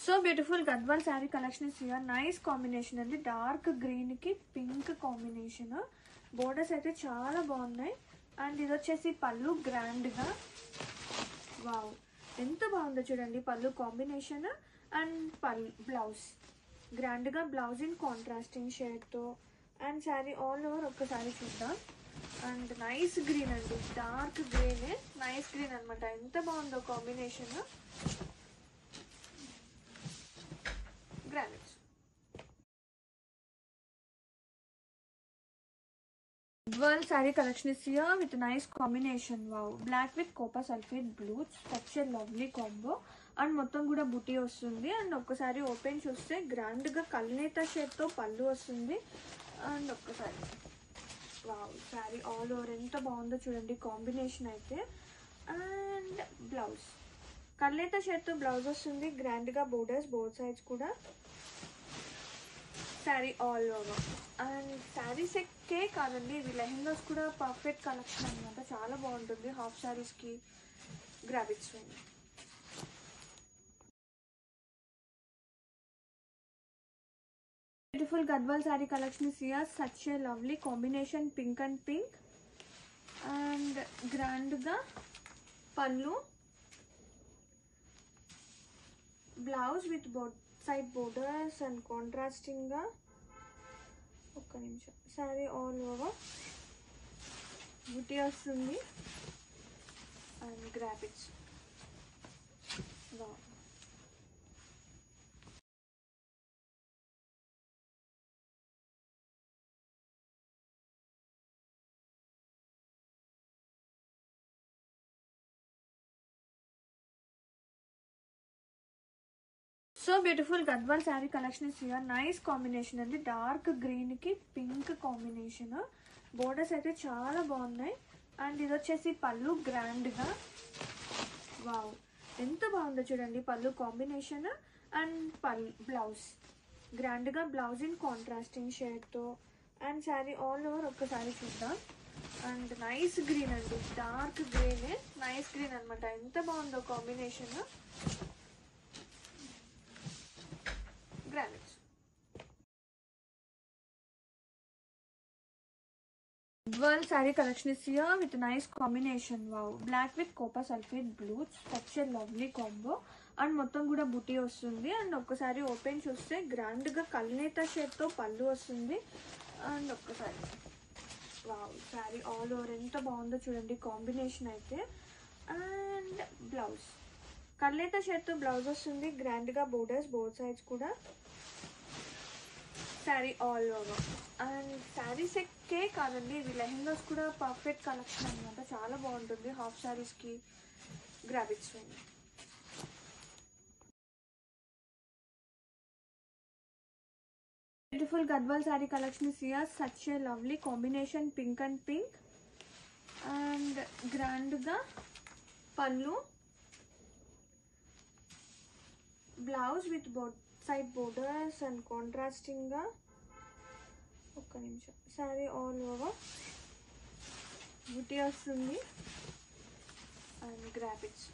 So beautiful Gadwal sari collection is here. Nice combination అండి. Dark green కి pink combination. Borders అయితే చాలా బాగున్నాయి. అండ్ ఇది వచ్చేసి పళ్ళు గ్రాండ్ గా. వావ్, ఎంత బాగుందో చూడండి పళ్ళు కాంబినేషన్. అండ్ పళ్ళు బ్లౌజ్ గ్రాండ్ గా, బ్లౌజ్ ఇన్ కాంట్రాస్టింగ్ షేడ్ తో. అండ్ శారీ ఆల్ ఓవర్ ఒక్కసారి చూద్దాం. అండ్ నైస్ గ్రీన్ అండి, డార్క్ గ్రీన్, నైస్ గ్రీన్ అనమాట. ఎంత బాగుందో combination. Granites Dual saree collection is here with nice combination. Wow, black with copper sulphate blue, such a lovely combo. And మొత్తం కూడా బుటీ వస్తుంది. And ఒక్కసారి ఓపెన్ చూస్తే గ్రాండ్ గా కల్నేత షేప్ తో పళ్ళు వస్తుంది. అండ్ ఒక్కసారి వావ్, శారీ ఆల్ ఓవర్ ఎంత బాగుందో చూడండి కాంబినేషన్ అయితే. అండ్ బ్లౌజ్ కల్నేత షేప్ తో బ్లౌజ్ వస్తుంది. గ్రాండ్ గా బోర్డర్స్ బోత్ సైడ్స్ కూడా. Sari all over. And saris ఎక్కే కాదండి, ఇది లెహెంగాస్ కూడా పర్ఫెక్ట్ కలెక్షన్ అనమాట. చాలా బాగుంటుంది హాఫ్ శారీస్ కి. గ్రాబిట్స్ beautiful Gadwal sari collection is here. Such a lovely combination, pink and pink. And grand గా పళ్ళు, blouse with side borders and contrasting గా. ఒక్క నిమిషం. శారీ ఆల్ ఓవర్ బుటీ వస్తుంది. అండ్ గ్రాబిట్స్. Wow, so beautiful Gadwal sari collection is here. Nice combination అండి. డార్క్ గ్రీన్ కి పింక్ కాంబినేషన్. బోర్డర్స్ అయితే చాలా బాగున్నాయి. అండ్ ఇది వచ్చేసి పళ్ళు గ్రాండ్ గా. వావ్, ఎంత బాగుందో చూడండి పళ్ళు కాంబినేషన్. అండ్ పళ్ళు బ్లౌజ్ గ్రాండ్ గా, బ్లౌజ్ ఇన్ కాంట్రాస్టింగ్ షేడ్ తో. అండ్ శారీ ఆల్ ఓవర్ ఒక్కసారి చూద్దాం. అండ్ నైస్ గ్రీన్ అండి, డార్క్ గ్రీన్, నైస్ గ్రీన్ అనమాట. ఎంత బాగుందో combination. Granites Dual saree collection is here with nice combination. Wow, black with copper sulphate blue, such a lovely combo. And మొత్తం కూడా బుటీ వస్తుంది. And ఒక్కసారి ఓపెన్ చూస్తే గ్రాండ్ గా కల్నేత షేప్ తో పళ్ళు వస్తుంది. అండ్ ఒక్కసారి వావ్, శారీ ఆల్ ఓవర్ ఎంత బాగుందో చూడండి కాంబినేషన్ అయితే. అండ్ బ్లౌజ్ కల్నేత షేప్ తో బ్లౌజ్ వస్తుంది. గ్రాండ్ గా బోర్డర్స్ బోత్ సైడ్స్ కూడా. Sari all over. And saris ఎక్కే కాదండి, ఇది లెహెంగాస్ కూడా పర్ఫెక్ట్ కలెక్షన్ అనమాట. చాలా బాగుంటుంది హాఫ్ శారీస్ కి. గ్రాబిట్స్ beautiful Gadwal sari collection is here. Such a lovely combination, pink and pink. And grand గా పళ్ళు, blouse with side borders and contrasting గా. ఒక్క నిమిషం. శారీ ఆల్ ఓవర్ బుటీ వస్తుంది. అండ్ గ్రాబిట్స్